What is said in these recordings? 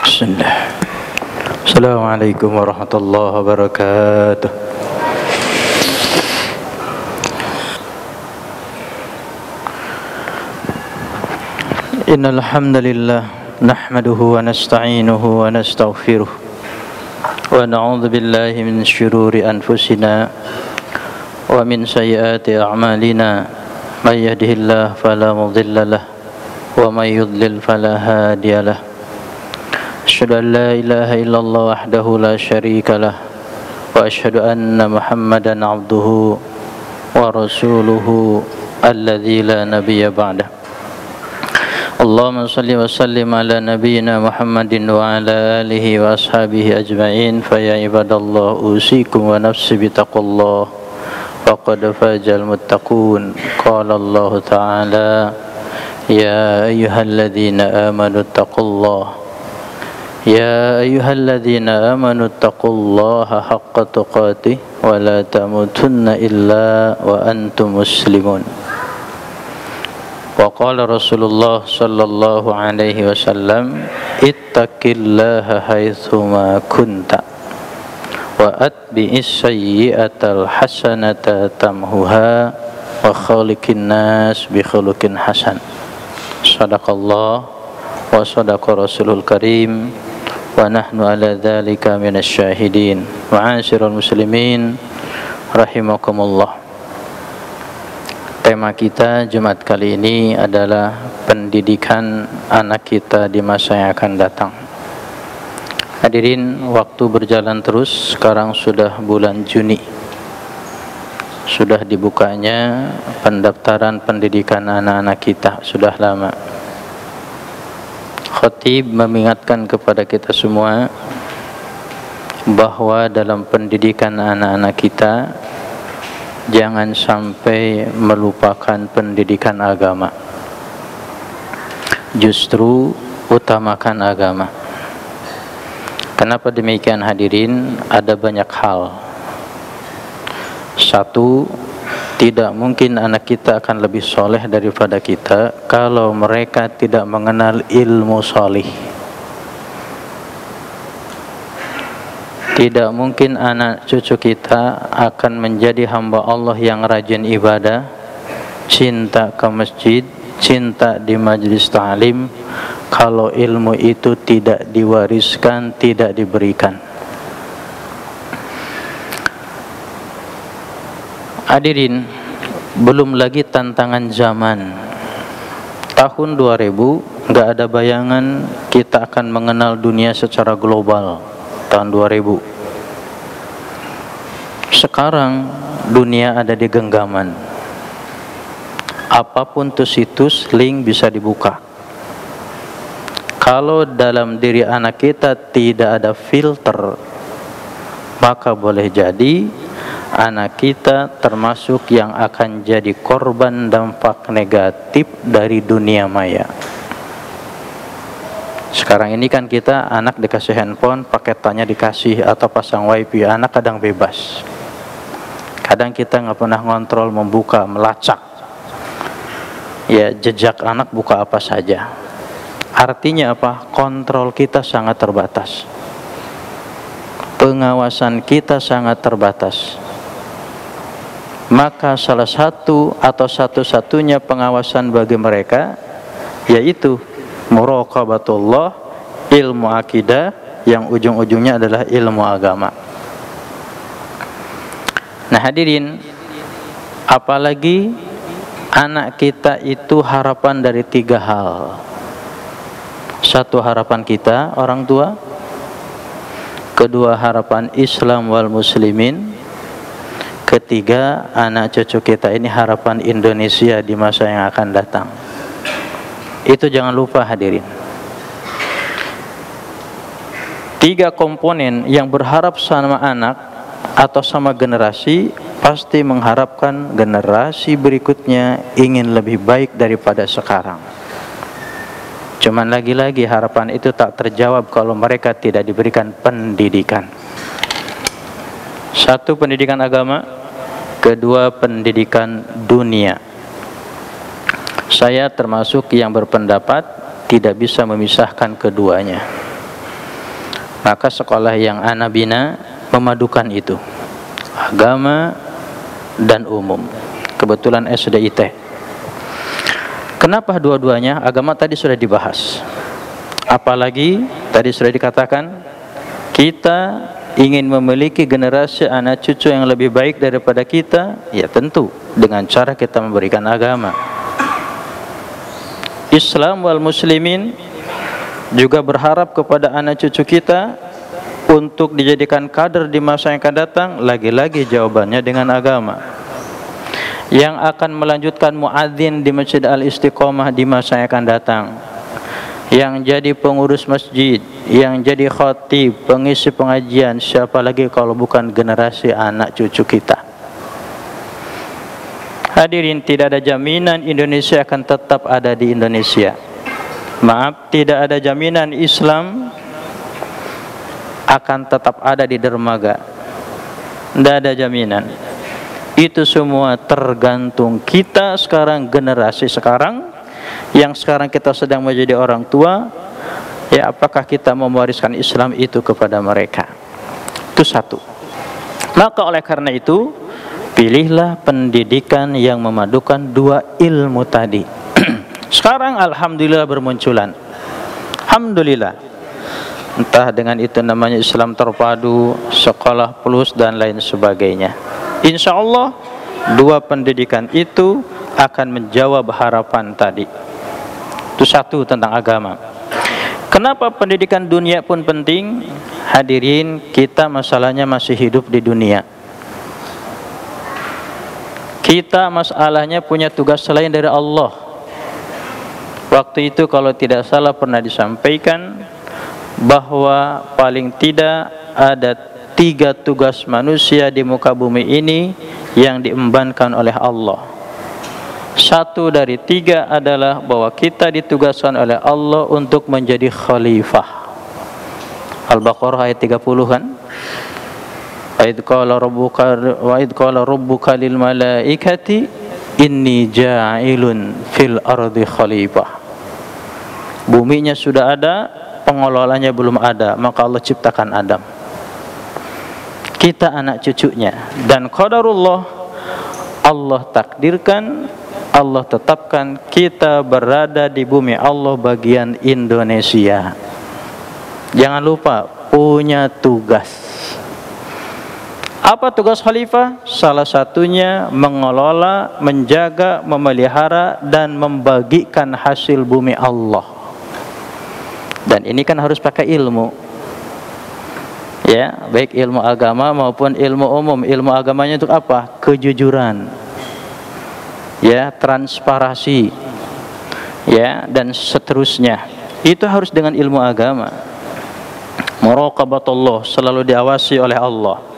Bismillah. Assalamualaikum warahmatullahi wabarakatuh. Innal hamdalillah nahmaduhu wa nasta'inuhu wa nastaghfiruh wa na'udzu billahi min syururi anfusina wa min sayyiati a'malina may yahdihillahu fala mudilla lahu wa may yudlil fala hadiya lahu. Asyhadu an la ilaha illallah wahdahu la syarika lah wa asyhadu anna Muhammadan abduhu wa rasuluhu alladzi la nabiyya ba'dah. Allahumma salli wa sallim ala nabiyyina Muhammadin wa ala alihi wa ashabihi ajma'in. Fa ya ibadallah usikum wa nafsi bitaqullah faqad fazal muttaqun. Qala Allah ta'ala ya ayyuhalladzina amanu taqullah ya ayyuhalladzina amanu taqullaha haqqa tuqatih wa la tamutunna illa wa antum muslimun. Wa qala Rasulullah sallallahu alaihi wasallam ittaqillaha haitsuma kunta wa atbi'is sayyi'atal hasanata tamhuha wa khaliqin nas bi khuluqin hasan. Shadaqallah wa sadaqa Rasulul Karim wa nahnu ala dzalika minasy syahidin. Ma'asyiral muslimin rahimakumullah. Tema kita Jumat kali ini adalah pendidikan anak kita di masa yang akan datang. Hadirin, waktu berjalan terus. Sekarang sudah bulan Juni, sudah dibukanya pendaftaran pendidikan anak-anak kita. Sudah lama. Khatib mengingatkan kepada kita semua bahwa dalam pendidikan anak-anak kita jangan sampai melupakan pendidikan agama. Justru utamakan agama. Kenapa demikian hadirin? Ada banyak hal. Satu, tidak mungkin anak kita akan lebih soleh daripada kita kalau mereka tidak mengenal ilmu solih. Tidak mungkin anak cucu kita akan menjadi hamba Allah yang rajin ibadah, cinta ke masjid, cinta di majlis ta'lim, kalau ilmu itu tidak diwariskan, tidak diberikan. Hadirin, belum lagi tantangan zaman. Tahun 2000 nggak ada bayangan kita akan mengenal dunia secara global. Tahun 2000. Sekarang dunia ada di genggaman. Apapun tuh situs, link bisa dibuka. Kalau dalam diri anak kita tidak ada filter, maka boleh jadi anak kita termasuk yang akan jadi korban dampak negatif dari dunia maya. Sekarang ini kan kita anak dikasih handphone, paketannya dikasih atau pasang wifi, anak kadang bebas. Kadang kita nggak pernah ngontrol, membuka, melacak. Ya, jejak anak buka apa saja. Artinya apa? Kontrol kita sangat terbatas. Pengawasan kita sangat terbatas. Maka salah satu atau satu-satunya pengawasan bagi mereka yaitu muraqabatullah, ilmu akidah yang ujung-ujungnya adalah ilmu agama. Nah hadirin, apalagi anak kita itu harapan dari 3 hal. Satu, harapan kita orang tua. Kedua, harapan Islam wal muslimin. Ketiga, anak cucu kita ini harapan Indonesia di masa yang akan datang. Itu jangan lupa hadirin. 3 komponen yang berharap sama anak atau sama generasi, pasti mengharapkan generasi berikutnya ingin lebih baik daripada sekarang. Cuman lagi-lagi harapan itu tak terjawab kalau mereka tidak diberikan pendidikan. Satu, pendidikan agama. Kedua, pendidikan dunia. Saya termasuk yang berpendapat tidak bisa memisahkan keduanya. Maka sekolah yang ana bina memadukan itu, agama dan umum. Kebetulan SDIT. Kenapa dua-duanya? Agama tadi sudah dibahas. Apalagi tadi sudah dikatakan, kita ingin memiliki generasi anak cucu yang lebih baik daripada kita, ya tentu dengan cara kita memberikan agama. Islam wal muslimin juga berharap kepada anak cucu kita untuk dijadikan kader di masa yang akan datang. Lagi-lagi jawabannya dengan agama, yang akan melanjutkan muadzin di Masjid Al-Istiqomah di masa yang akan datang, yang jadi pengurus masjid, yang jadi khatib, pengisi pengajian. Siapa lagi kalau bukan generasi anak cucu kita? Hadirin, tidak ada jaminan Indonesia akan tetap ada di Indonesia. Maaf, tidak ada jaminan Islam akan tetap ada di dermaga. Tidak ada jaminan. Itu semua tergantung kita sekarang, generasi sekarang, yang sekarang kita sedang menjadi orang tua, ya apakah kita mau mewariskan Islam itu kepada mereka. Itu satu. Maka oleh karena itu, pilihlah pendidikan yang memadukan dua ilmu tadi. Sekarang alhamdulillah bermunculan. Alhamdulillah. Entah dengan itu namanya Islam terpadu, sekolah plus dan lain sebagainya. Insya Allah dua pendidikan itu akan menjawab harapan tadi. Itu satu tentang agama. Kenapa pendidikan dunia pun penting? Hadirin, kita masalahnya masih hidup di dunia. Kita masalahnya punya tugas selain dari Allah. Waktu itu kalau tidak salah pernah disampaikan bahwa paling tidak ada 3 tugas manusia di muka bumi ini yang diembankan oleh Allah. 1 dari 3 adalah bahwa kita ditugaskan oleh Allah untuk menjadi khalifah. Al-Baqarah ayat 30 kan? Wa idh qala rabbuka lil malaikati inni ja'ilun fil ardi khalifah. Buminya sudah ada, pengelolanya belum ada, maka Allah ciptakan Adam. Kita anak cucunya, dan qadarullah, Allah takdirkan, Allah tetapkan kita berada di bumi Allah bagian Indonesia. Jangan lupa punya tugas. Apa tugas khalifah? Salah satunya mengelola, menjaga, memelihara dan membagikan hasil bumi Allah. Dan ini kan harus pakai ilmu. Ya, baik ilmu agama maupun ilmu umum. Ilmu agamanya untuk apa? Kejujuran. Ya, transparansi. Ya, dan seterusnya. Itu harus dengan ilmu agama. Muraqabatullah, selalu diawasi oleh Allah.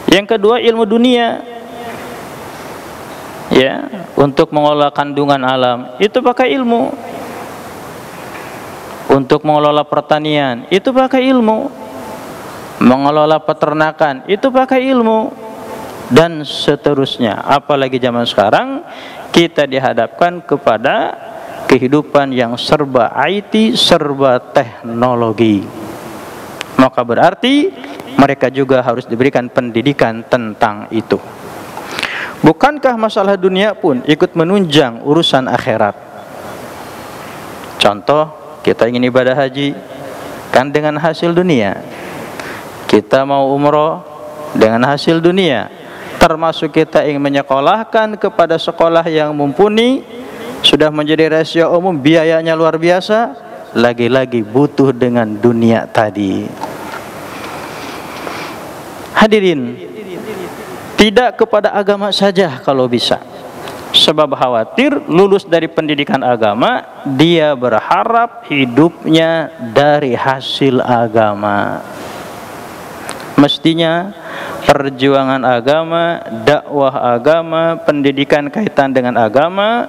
Yang kedua, ilmu dunia. Ya, untuk mengelola kandungan alam, itu pakai ilmu. Untuk mengelola pertanian, itu pakai ilmu. Mengelola peternakan, itu pakai ilmu. Dan seterusnya. Apalagi zaman sekarang kita dihadapkan kepada kehidupan yang serba IT, serba teknologi. Maka berarti mereka juga harus diberikan pendidikan tentang itu. Bukankah masalah dunia pun ikut menunjang urusan akhirat? Contoh, kita ingin ibadah haji kan dengan hasil dunia. Kita mau umroh dengan hasil dunia. Termasuk kita ingin menyekolahkan kepada sekolah yang mumpuni, sudah menjadi rahasia umum, biayanya luar biasa, lagi-lagi butuh dengan dunia tadi. Hadirin, tidak kepada agama saja kalau bisa. Sebab khawatir lulus dari pendidikan agama, dia berharap hidupnya dari hasil agama. Mestinya perjuangan agama, dakwah agama, pendidikan kaitan dengan agama,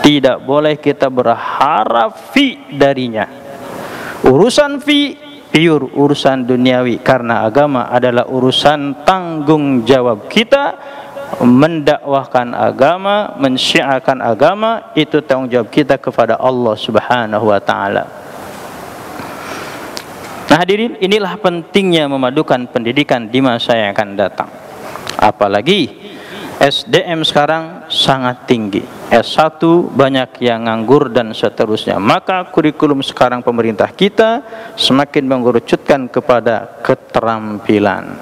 tidak boleh kita berharap fi darinya. Urusan fi pure urusan duniawi, karena agama adalah urusan tanggung jawab kita mendakwahkan agama, mensyiarkan agama, itu tanggung jawab kita kepada Allah Subhanahu wa taala. Nah hadirin, inilah pentingnya memadukan pendidikan di masa yang akan datang. Apalagi SDM sekarang sangat tinggi, S1 banyak yang nganggur dan seterusnya. Maka kurikulum sekarang pemerintah kita semakin mengerucutkan kepada keterampilan.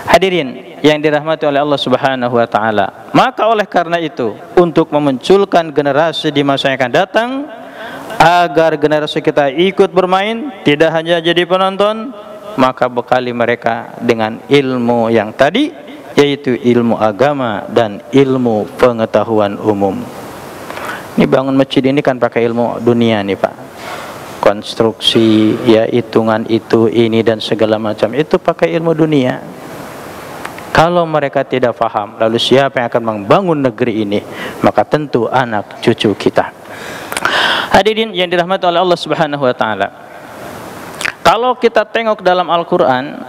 Hadirin yang dirahmati oleh Allah Subhanahu wa taala, maka oleh karena itu, untuk memunculkan generasi di masa yang akan datang, agar generasi kita ikut bermain, tidak hanya jadi penonton, maka bekali mereka dengan ilmu yang tadi, yaitu ilmu agama dan ilmu pengetahuan umum. Ini bangun masjid ini kan pakai ilmu dunia nih Pak, konstruksi, ya hitungan itu, ini dan segala macam, itu pakai ilmu dunia. Kalau mereka tidak paham, lalu siapa yang akan membangun negeri ini? Maka tentu anak cucu kita. Hadirin yang dirahmati oleh Allah Subhanahu wa taala, kalau kita tengok dalam Al-Quran,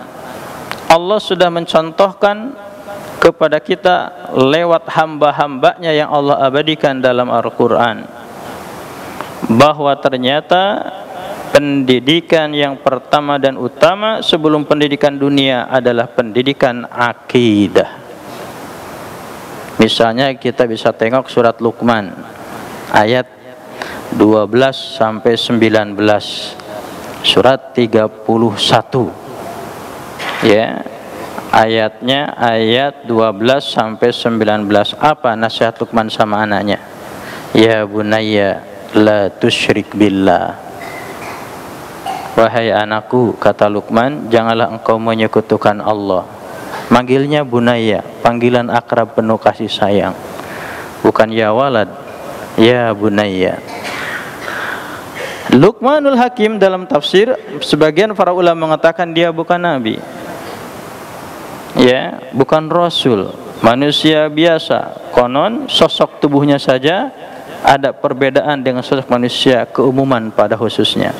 Allah sudah mencontohkan kepada kita lewat hamba-hambanya yang Allah abadikan dalam Al-Quran, bahwa ternyata pendidikan yang pertama dan utama sebelum pendidikan dunia adalah pendidikan akidah. Misalnya kita bisa tengok surat Luqman ayat 12 sampai 19, surat 31, ya, ayatnya ayat 12 sampai 19. Apa nasihat Luqman sama anaknya? Ya bunayya la tusyrik billah. Wahai anakku, kata Luqman, janganlah engkau menyekutukan Allah. Manggilnya bunayya, panggilan akrab penuh kasih sayang, bukan ya walad, ya bunayya. Luqmanul Hakim dalam tafsir, sebagian para ulama mengatakan dia bukan nabi, ya, bukan rasul, manusia biasa. Konon sosok tubuhnya saja ada perbedaan dengan sosok manusia keumuman pada khususnya.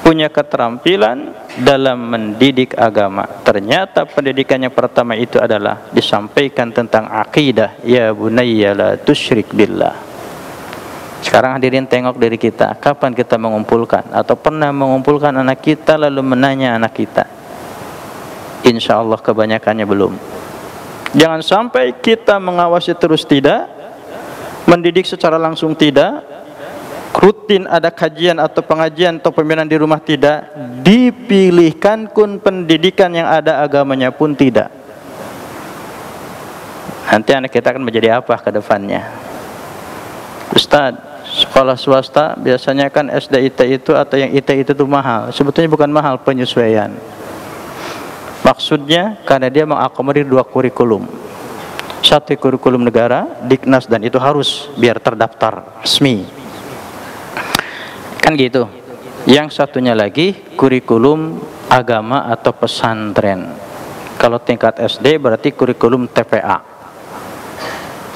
Punya keterampilan dalam mendidik agama. Ternyata pendidikan yang pertama itu adalah disampaikan tentang akidah. Ya bunayya la tusyrik billah. Sekarang hadirin tengok diri kita, kapan kita mengumpulkan atau pernah mengumpulkan anak kita lalu menanya anak kita? Insya Allah kebanyakannya belum. Jangan sampai kita mengawasi terus tidak, mendidik secara langsung tidak, rutin ada kajian atau pengajian atau pembinaan di rumah tidak, dipilihkan kun pendidikan yang ada agamanya pun tidak. Nanti anak kita akan menjadi apa ke depannya? Ustaz, sekolah swasta biasanya kan SD IT itu atau yang IT itu mahal. Sebetulnya bukan mahal, penyesuaian. Maksudnya karena dia mengakomodir dua kurikulum. Satu kurikulum negara, Diknas, dan itu harus biar terdaftar resmi, kan gitu. Yang satunya lagi kurikulum agama atau pesantren. Kalau tingkat SD berarti kurikulum TPA.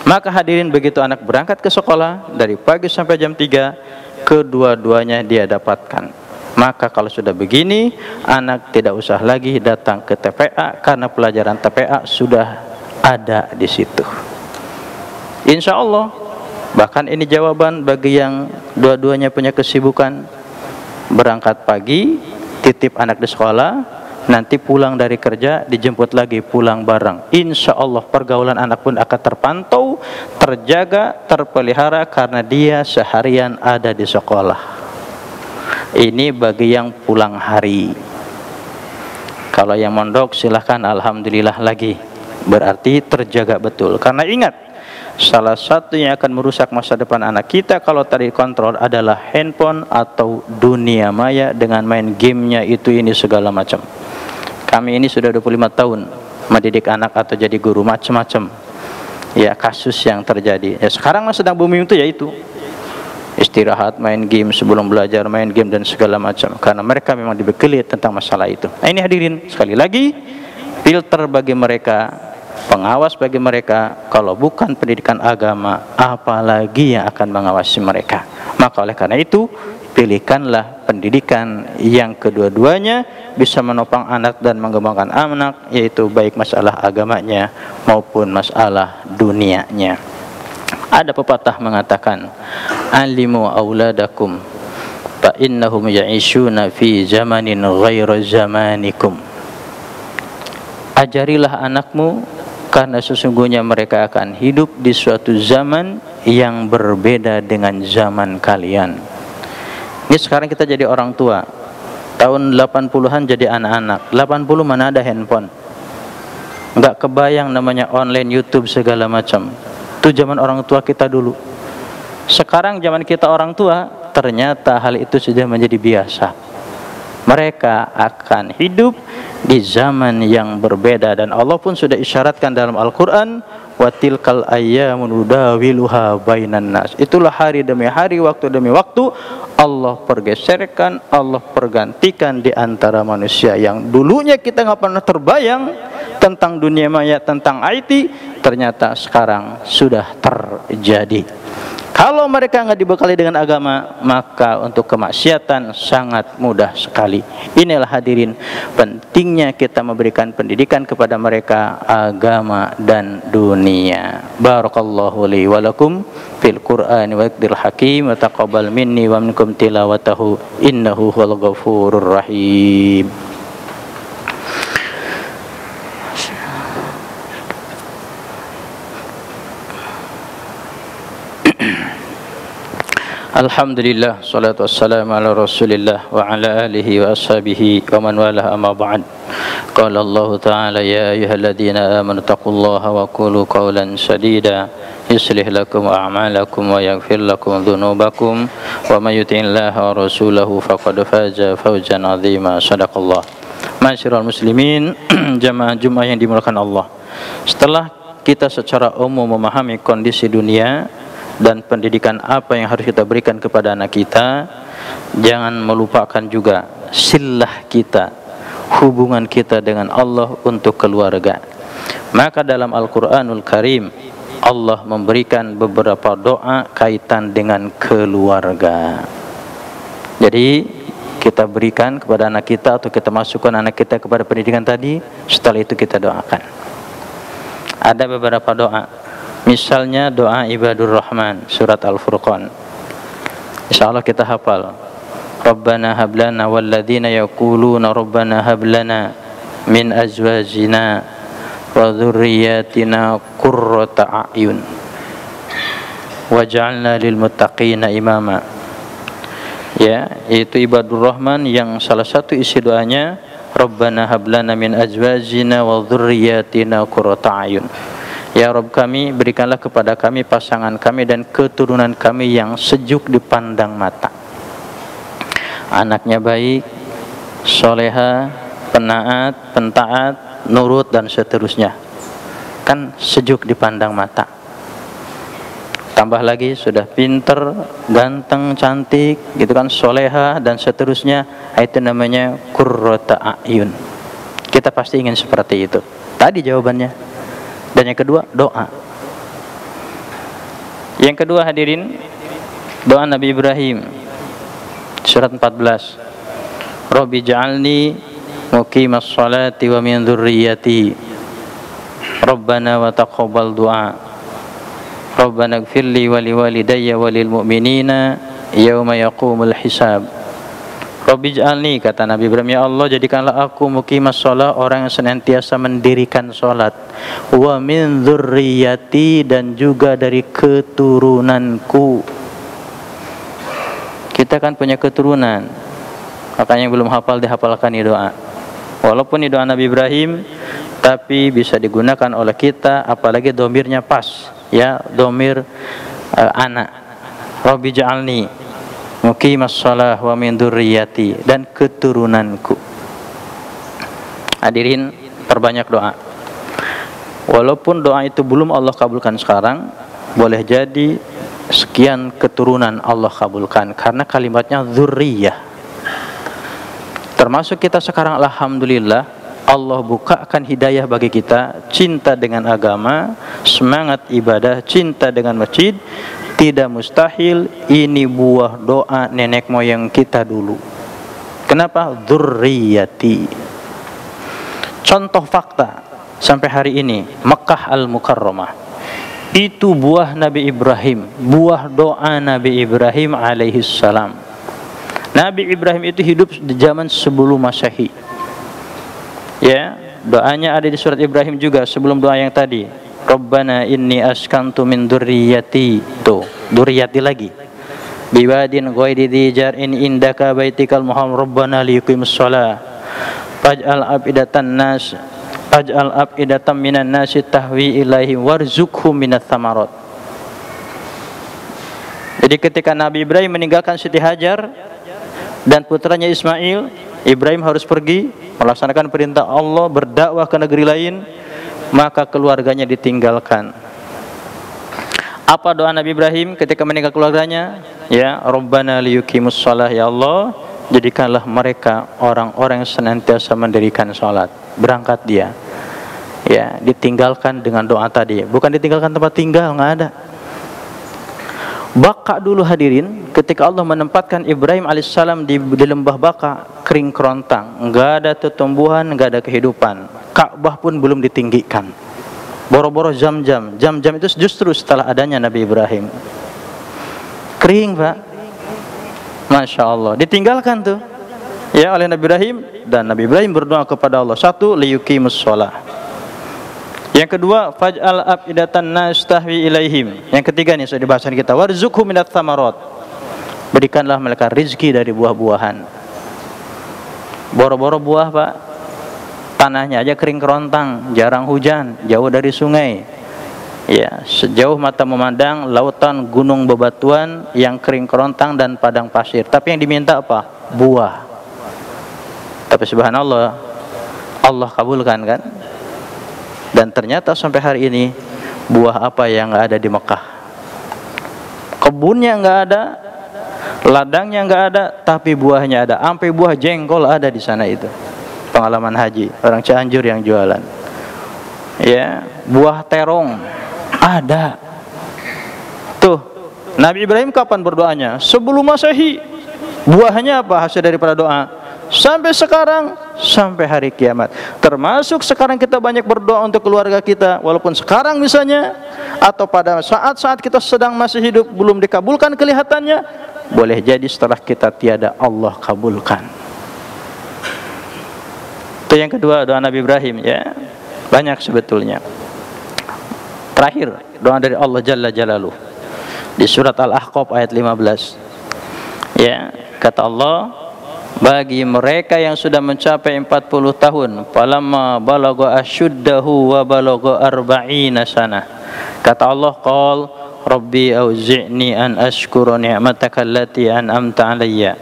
Maka hadirin, begitu anak berangkat ke sekolah dari pagi sampai jam 3, kedua-duanya dia dapatkan. Maka kalau sudah begini, anak tidak usah lagi datang ke TPA karena pelajaran TPA sudah ada di situ. Insya Allah. Bahkan ini jawaban bagi yang dua-duanya punya kesibukan, berangkat pagi, titip anak di sekolah, nanti pulang dari kerja, dijemput lagi pulang bareng. Insya Allah pergaulan anak pun akan terpantau, terjaga, terpelihara karena dia seharian ada di sekolah. Ini bagi yang pulang hari. Kalau yang mondok silahkan, alhamdulillah lagi, berarti terjaga betul. Karena ingat, salah satu yang akan merusak masa depan anak kita kalau tadi kontrol adalah handphone atau dunia maya dengan main gamenya itu ini segala macam. Kami ini sudah 25 tahun mendidik anak atau jadi guru, macam-macam ya kasus yang terjadi. Ya sekarang sedang booming itu, yaitu istirahat main game, sebelum belajar main game dan segala macam, karena mereka memang dibekali tentang masalah itu. Nah ini hadirin, sekali lagi, filter bagi mereka, pengawas bagi mereka, kalau bukan pendidikan agama, apalagi yang akan mengawasi mereka. Maka oleh karena itu, pilihkanlah pendidikan yang kedua-duanya bisa menopang anak dan mengembangkan anak, yaitu baik masalah agamanya maupun masalah dunianya. Ada pepatah mengatakan, alimu auladakum fa innahum ya'ishuna fi zamanin ghaira zamanikum. Ajarilah anakmu karena sesungguhnya mereka akan hidup di suatu zaman yang berbeda dengan zaman kalian. Ini sekarang kita jadi orang tua, tahun 80-an jadi anak-anak. 80 mana ada handphone, nggak kebayang namanya online, YouTube segala macam. Itu zaman orang tua kita dulu. Sekarang zaman kita orang tua, ternyata hal itu sudah menjadi biasa. Mereka akan hidup di zaman yang berbeda, dan Allah pun sudah isyaratkan dalam Al-Quran, wa tilkal ayyamu nudawiluha bainan nas. Itulah hari demi hari, waktu demi waktu, Allah pergeserkan, Allah pergantikan di antara manusia. Yang dulunya kita nggak pernah terbayang tentang dunia maya, tentang IT, ternyata sekarang sudah terjadi. Kalau mereka nggak dibekali dengan agama, maka untuk kemaksiatan sangat mudah sekali. Inilah hadirin pentingnya kita memberikan pendidikan kepada mereka agama dan dunia. Barakallahu li wa lakum fil Qur'ani wa iqdil hakim wa taqabbal minni wa minkum tilawatahu innahu huwal ghafurur rahim. Alhamdulillah, salatu wassalamu ala rasulillah wa ala alihi wa ashabihi wa man walah, amma ba'd. Qala Allah ta'ala, ya ayyuhalladzina amanu taqullaha wa qulu qawlan sadida yuslih lakum a'malakum wa yaghfir lakum dhunubakum wa may yuti'illaha wa rasulahu faqad faza fawzan 'azima. Shadaqallah. Ma'asyiral muslimin, jamaah Jumat yang dimuliakan Allah. Setelah kita secara umum memahami kondisi dunia dan pendidikan apa yang harus kita berikan kepada anak kita, jangan melupakan juga silah kita, hubungan kita dengan Allah untuk keluarga. Maka dalam Al-Quranul Karim, Allah memberikan beberapa doa kaitan dengan keluarga. Jadi kita berikan kepada anak kita, atau kita masukkan anak kita kepada pendidikan tadi, setelah itu kita doakan. Ada beberapa doa. Misalnya doa ibadur rahman, surat Al-Furqan. Insyaallah kita hafal. Rabbana hablana walladzina yaquluna Rabbana hablana min azwajina wa dhurriyyatina qurrata a'yun waj'alna lil muttaqina imama. Ya, itu ibadur rahman yang salah satu isi doanya Rabbana hablana min azwajina wa dhurriyyatina qurrata a'yun. Ya Rabb kami, berikanlah kepada kami pasangan kami dan keturunan kami yang sejuk dipandang mata. Anaknya baik, soleha, penaat, pentaat, nurut, dan seterusnya. Kan sejuk dipandang mata. Tambah lagi sudah pinter, ganteng, cantik, gitu kan, soleha, dan seterusnya. Itu namanya qurrata a'yun. Kita pasti ingin seperti itu. Tadi jawabannya. Dan yang kedua, doa. Yang kedua hadirin, doa Nabi Ibrahim, surat 14. Rabbi ja'alni muqimas salati wa min dhurriyyati Rabbana wa taqabbal du'a Rabbana ighfirli wa liwalidayya wa lil mu'minina yawma yaqumul hisab. Rabbi ja'alni, kata Nabi Ibrahim, ya Allah jadikanlah aku muqimas shalah, orang yang senantiasa mendirikan salat, wa min dzurriyyati, dan juga dari keturunanku. Kita kan punya keturunan, makanya yang belum hafal dihafalkan ini doa. Walaupun ini doa Nabi Ibrahim, tapi bisa digunakan oleh kita, apalagi domirnya pas, ya, domir anak. Rabbi ja'alni muqimas shalah wa min dzurriyyati, dan keturunanku. Hadirin, perbanyak doa. Walaupun doa itu belum Allah kabulkan sekarang, boleh jadi sekian keturunan Allah kabulkan, karena kalimatnya dzurriyyah. Termasuk kita sekarang, alhamdulillah, Allah bukakan hidayah bagi kita, cinta dengan agama, semangat ibadah, cinta dengan masjid, tidak mustahil, ini buah doa nenek moyang kita dulu. Kenapa? Dzurriyyati. Contoh fakta sampai hari ini, Makkah Al-Mukarramah itu buah Nabi Ibrahim, buah doa Nabi Ibrahim alaihissalam. Nabi Ibrahim itu hidup di zaman sebelum Masehi. Ya, doanya ada di surat Ibrahim juga sebelum doa yang tadi. Rabbana inni askantu min dzurriyyati. Tuh, dzurriyyati lagi. Biwadin ghairi dzi jar'in indaka baitikal muharram rabbana liyuqimus shalah. Faj'al af'idatan minan nasi tahwi ilaihi warzuqhum minats tsamarat. Jadi ketika Nabi Ibrahim meninggalkan Siti Hajar dan putranya Ismail, Ibrahim harus pergi melaksanakan perintah Allah, berdakwah ke negeri lain, maka keluarganya ditinggalkan. Apa doa Nabi Ibrahim ketika meninggal keluarganya? Ya, Rabbana liyuqimus shalah, ya Allah, jadikanlah mereka orang-orang yang senantiasa mendirikan salat. Berangkat dia. Ya, ditinggalkan dengan doa tadi. Bukan ditinggalkan tempat tinggal, enggak ada. Baka dulu hadirin, ketika Allah menempatkan Ibrahim alaihissalam di lembah Baka, kering kerontang, enggak ada tumbuhan, enggak ada kehidupan. Ka'bah pun belum ditinggikan. Boro-boro Zam-Zam itu justru setelah adanya Nabi Ibrahim. Kering, Pak. Masya Allah. Ditinggalkan tuh ya oleh Nabi Ibrahim, dan Nabi Ibrahim berdoa kepada Allah. Satu, liyuqimus shalah. Yang kedua, faj'al af'idatan nas tahwi ilaihim. Yang ketiga nih sudah dibahasan kita, warzuqhum minats tsamarat. Berikanlah mereka rezeki dari buah-buahan. Boro-boro buah, Pak. Tanahnya aja kering kerontang, jarang hujan, jauh dari sungai. Ya, sejauh mata memandang lautan, gunung bebatuan yang kering kerontang dan padang pasir. Tapi yang diminta apa? Buah. Tapi subhanallah, Allah kabulkan kan? Dan ternyata sampai hari ini buah apa yang nggak ada di Mekah? Kebunnya nggak ada, ladangnya nggak ada, tapi buahnya ada. Sampai buah jengkol ada di sana itu. Pengalaman haji, orang Cianjur yang jualan. Ya, buah terong ada. Tuh, Nabi Ibrahim kapan berdoanya? Sebelum Masehi. Buahnya apa hasil daripada doa? Sampai sekarang, sampai hari kiamat. Termasuk sekarang kita banyak berdoa untuk keluarga kita, walaupun sekarang misalnya, atau pada saat-saat kita sedang masih hidup belum dikabulkan kelihatannya, boleh jadi setelah kita tiada Allah kabulkan. Itu yang kedua, doa Nabi Ibrahim, ya. Banyak sebetulnya. Terakhir, doa dari Allah Jalla Jalaluh di surat Al-Ahqaf ayat 15. Ya, kata Allah, bagi mereka yang sudah mencapai 40 tahun, falamma balagha asyuddahu wa balagha arba'ina sanah. Kata Allah, qal rabbi auzi'ni an ashkura ni'mataka allati an'amta 'alayya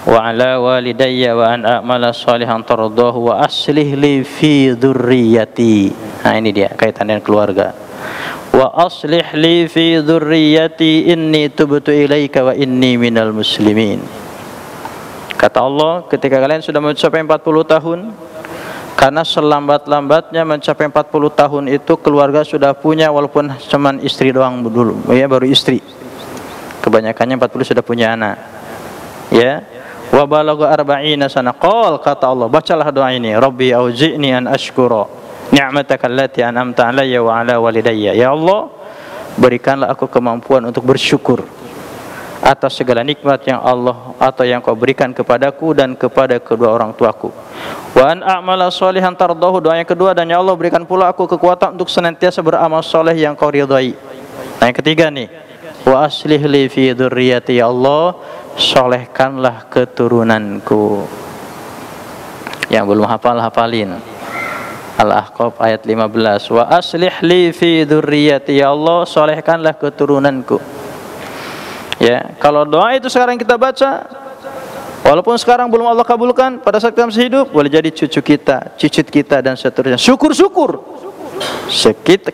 wa 'ala walidayya wa an a'mala shalihan tardahu wa aslih li fi dzurriyyati. Nah, ini dia kaitan dengan keluarga. Wa aslih li fi dzurriyyati inni tubtu ilaika wa inni minal muslimin. Kata Allah, ketika kalian sudah mencapai 40 tahun, karena selambat-lambatnya mencapai 40 tahun itu keluarga sudah punya, walaupun cuman istri doang dulu, ya, baru istri. Kebanyakannya 40 sudah punya anak. Ya. Wa balagha arba'ina sana. Qal, kata Allah, bacalah doa ini, rabbi auzi'ni an ashkura ni'mataka allati an'amta 'alayya wa 'ala walidayya. Ya Allah, berikanlah aku kemampuan untuk bersyukur atas segala nikmat yang Allah atau yang Kau berikan kepadaku dan kepada kedua orang tuaku. Wa an a'mala shalihan tardahu, doa yang kedua, dan ya Allah berikan pula aku kekuatan untuk senantiasa beramal soleh yang Kau ridhai. Nah, yang ketiga nih, wa aslih li fi dzurriyyati, ya Allah solehkanlah keturunanku. Yang belum hafalin Al-Ahqaf ayat 15, wa aslih li fi dzurriyyati, ya Allah solehkanlah keturunanku. Ya, kalau doa itu sekarang kita baca, walaupun sekarang belum Allah kabulkan, pada saat kita masih hidup, boleh jadi cucu kita, cicit kita, dan seterusnya. Syukur-syukur.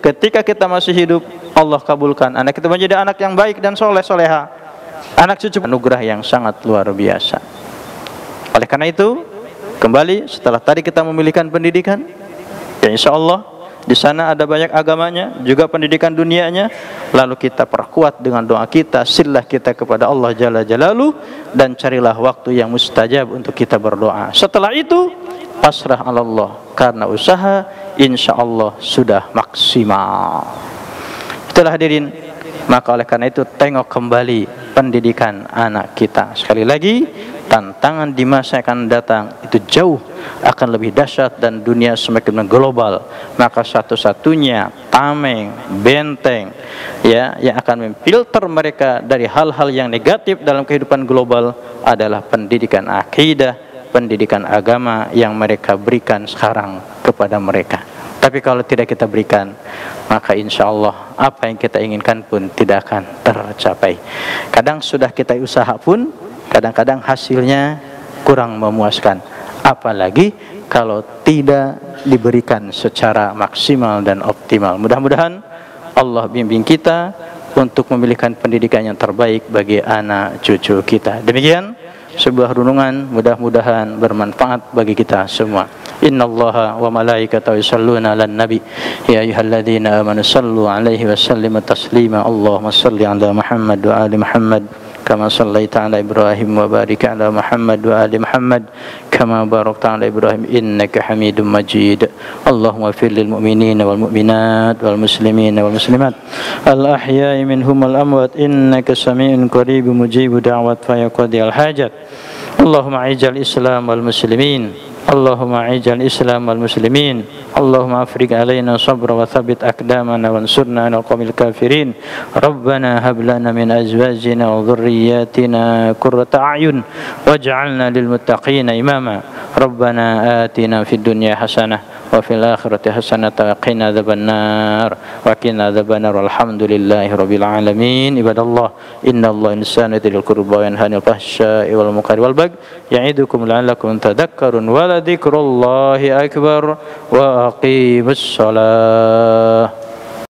Ketika kita masih hidup, Allah kabulkan. Anak kita menjadi anak yang baik dan soleh-soleha. Anak cucu, anugerah yang sangat luar biasa. Oleh karena itu, kembali setelah tadi kita memilihkan pendidikan, ya insya Allah di sana ada banyak agamanya, juga pendidikan dunianya. Lalu kita perkuat dengan doa kita, silah kita kepada Allah Jalla Jalaluhu, dan carilah waktu yang mustajab untuk kita berdoa. Setelah itu pasrah Allah, karena usaha insya Allah sudah maksimal. Itulah hadirin, maka oleh karena itu tengok kembali pendidikan anak kita. Sekali lagi, tantangan di masa yang akan datang itu jauh akan lebih dahsyat dan dunia semakin global. Maka satu-satunya tameng, benteng ya yang akan memfilter mereka dari hal-hal yang negatif dalam kehidupan global adalah pendidikan akidah, pendidikan agama yang mereka berikan sekarang kepada mereka. Tapi kalau tidak kita berikan, maka insya Allah apa yang kita inginkan pun tidak akan tercapai. Kadang sudah kita usaha pun, kadang-kadang hasilnya kurang memuaskan. Apalagi kalau tidak diberikan secara maksimal dan optimal. Mudah-mudahan Allah bimbing kita untuk memilihkan pendidikan yang terbaik bagi anak cucu kita. Demikian sebuah renungan, mudah-mudahan bermanfaat bagi kita semua. Innallaha wa malaikatahu yusholluna 'alan nabi ya ayyuhalladzina amanu shallu 'alaihi wa sallimu taslima. Allahumma shalli 'ala Muhammad wa ali Muhammad kama shallaita 'ala Ibrahim wa barik 'ala Muhammad wa ali Muhammad kama barakta 'ala Ibrahim innaka Hamidum Majid. Allahumma ighfir lil mu'minina wal mu'minat wal muslimina wal muslimat al ahya'i minhum wal amwat innaka samii'un qaribun mujibud da'wat fa yaqdiyal hajat. Allahumma ij'al Islam wal muslimin, Allahumma ij'al Islam wal muslimin, Allahumma afriq alaina sabra wa thabbit aqdamana wansurna 'alal qawmil kafirin. Rabbana hab lana min azwajina wa dhurriyyatina qurrata a'yun waj'alna lil muttaqina imama. Rabbana atina fid dunya hasanah wa fil akhirati hasanah wa qina adzabannar wa qina adzabannar. Walhamdulillahi rabbil alamin. Ibadallah, innallaha insana lil qurba wa yanha 'anil fahsya'i wal munkari wal baghi ya'idukum la'allakum tadhakkarun. Wa la dzikrullahi akbar wa aqimus shalah.